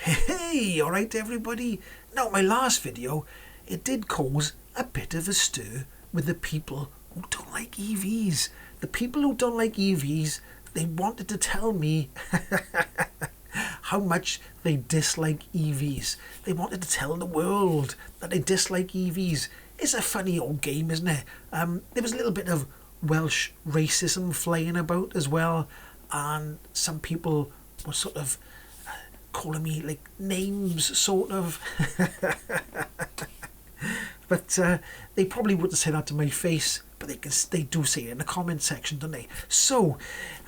Hey, alright everybody. Now my last video, it did cause a bit of a stir with the people who don't like EVs. The people who don't like EVs, they wanted to tell me how much they dislike EVs. They wanted to tell the world that they dislike EVs. It's a funny old game, isn't it? There was a little bit of Welsh racism flying about as well, and some people were sort of calling me like names, sort of. But they probably wouldn't say that to my face, but they do say it in the comment section, don't they? So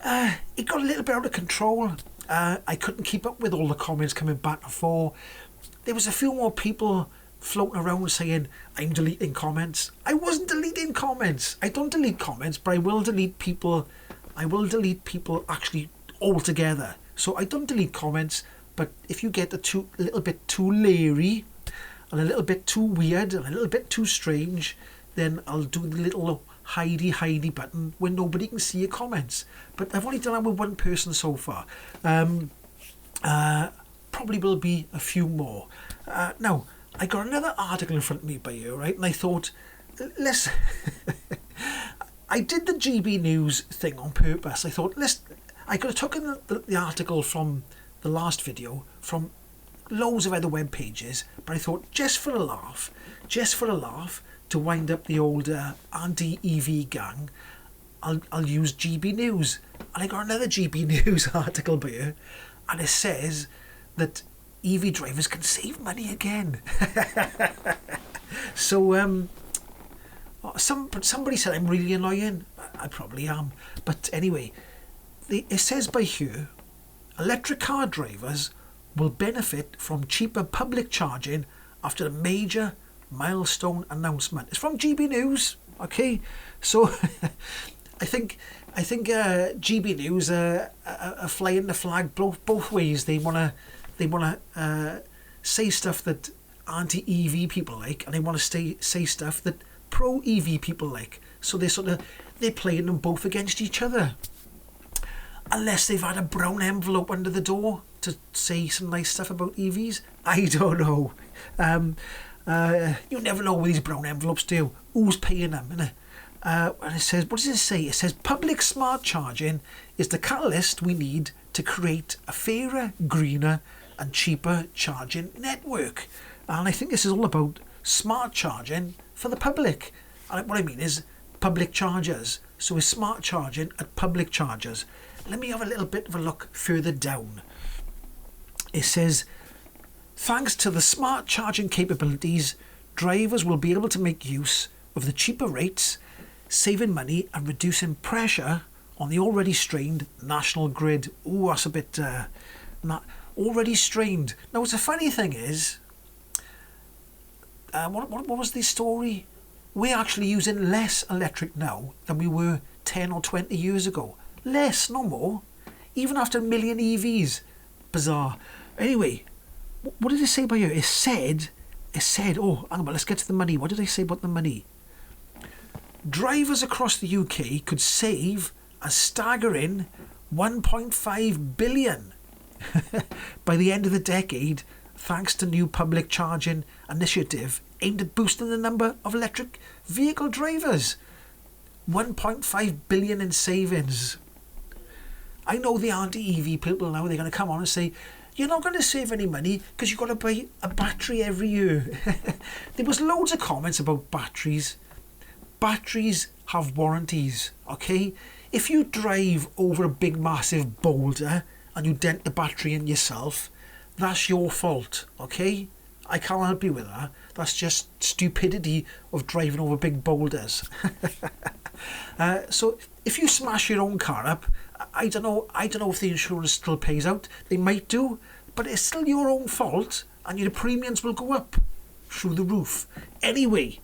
it got a little bit out of control. I couldn't keep up with all the comments coming back and forth. There was a few more people floating around saying I'm deleting comments. I wasn't deleting comments. I don't delete comments, but I will delete people. I will delete people actually altogether. So I don't delete comments, but if you get a little bit too leery and a little bit too weird and a little bit too strange, then I'll do the little hidey button where nobody can see your comments. But I've only done that with one person so far. Probably will be a few more. Now, I got another article in front of me by you, right? And I thought, let's... I did the GB News thing on purpose. I thought, I could have taken the article from the last video from loads of other web pages, but I thought just for a laugh, to wind up the old anti-EV gang, I'll use GB News. And I got another GB News article by here, and it says that EV drivers can save money again. So somebody said I'm really annoying. I probably am, but anyway, it says by here, electric car drivers will benefit from cheaper public charging after a major milestone announcement. It's from GB News, okay? So I think GB News are flying the flag both ways. They wanna say stuff that anti-EV people like, and they want to say stuff that pro-EV people like. So they're playing them both against each other. Unless they've had a brown envelope under the door to say some nice stuff about EVs. I don't know. You never know with these brown envelopes, do you? Who's paying them, innit? And it says, what does it say? It says, public smart charging is the catalyst we need to create a fairer, greener and cheaper charging network. And I think this is all about smart charging for the public. And what I mean is public chargers. So it's smart charging at public chargers. Let me have a little bit of a look further down. It says, thanks to the smart charging capabilities, drivers will be able to make use of the cheaper rates, saving money and reducing pressure on the already strained national grid. Oh, that's a bit already strained. Now, it's a funny thing is, what was the story? We're actually using less electric now than we were 10 or 20 years ago. Less, no more. Even after a million EVs. Bizarre. Anyway, what did it say by here? It said, oh, hang on, let's get to the money. What did they say about the money? Drivers across the UK could save a staggering 1.5 billion by the end of the decade, thanks to new public charging initiative aimed at boosting the number of electric vehicle drivers. 1.5 billion in savings. I know the anti-EV people now, they're going to come on and say, you're not going to save any money because you've got to buy a battery every year. There was loads of comments about batteries. Batteries have warranties, okay? If you drive over a big massive boulder and you dent the battery in yourself, that's your fault, okay? I can't help you with that. That's just stupidity of driving over big boulders. So if you smash your own car up, I don't know if the insurance still pays out. They might do, but it's still your own fault, and your premiums will go up through the roof. Anyway,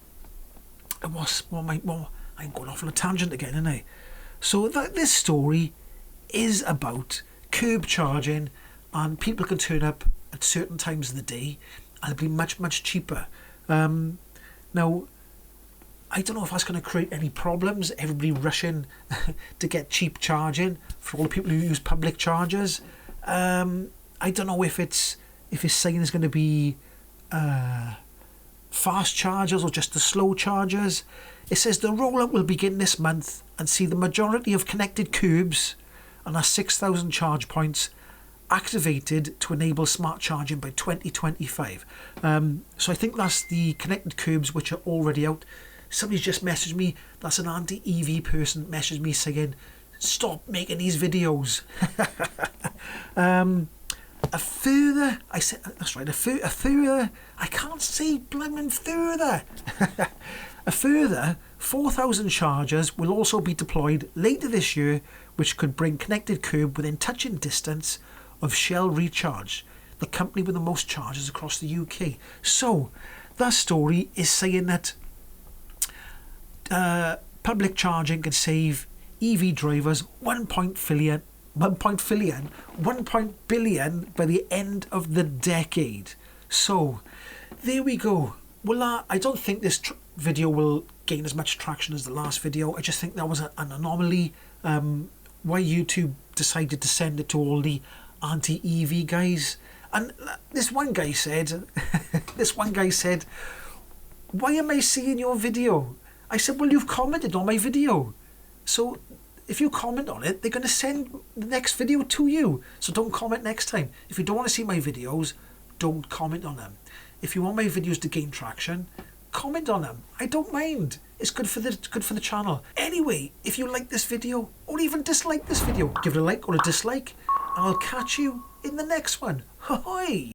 I'm going off on a tangent again, aren't I? So this story is about curb charging, and people can turn up at certain times of the day, and it'll be much cheaper. Now, I don't know if that's going to create any problems. Everybody rushing to get cheap charging for all the people who use public chargers. I don't know if it's if it's saying there's going to be fast chargers or just the slow chargers. It says the rollout will begin this month and see the majority of connected curbs and our 6,000 charge points activated to enable smart charging by 2025. So I think that's the connected curbs which are already out. Somebody's just messaged me, that's an anti-EV person, messaged me saying, stop making these videos. A further, I said, that's right, a further, I can't say blimmin' further. A further 4,000 chargers will also be deployed later this year, which could bring Connected Kerb within touching distance of Shell Recharge, the company with the most chargers across the UK. So, that story is saying that public charging can save EV drivers 1 billion by the end of the decade. So, there we go. Well, I don't think this video will gain as much traction as the last video. I just think that was an anomaly. Why YouTube decided to send it to all the anti-EV guys. And this one guy said, why am I seeing your video? I said, well, you've commented on my video. So if you comment on it, they're going to send the next video to you. So don't comment next time. If you don't want to see my videos, don't comment on them. If you want my videos to gain traction, comment on them. I don't mind. It's good for the channel. Anyway, if you like this video or even dislike this video, give it a like or a dislike, and I'll catch you in the next one. Ahoy!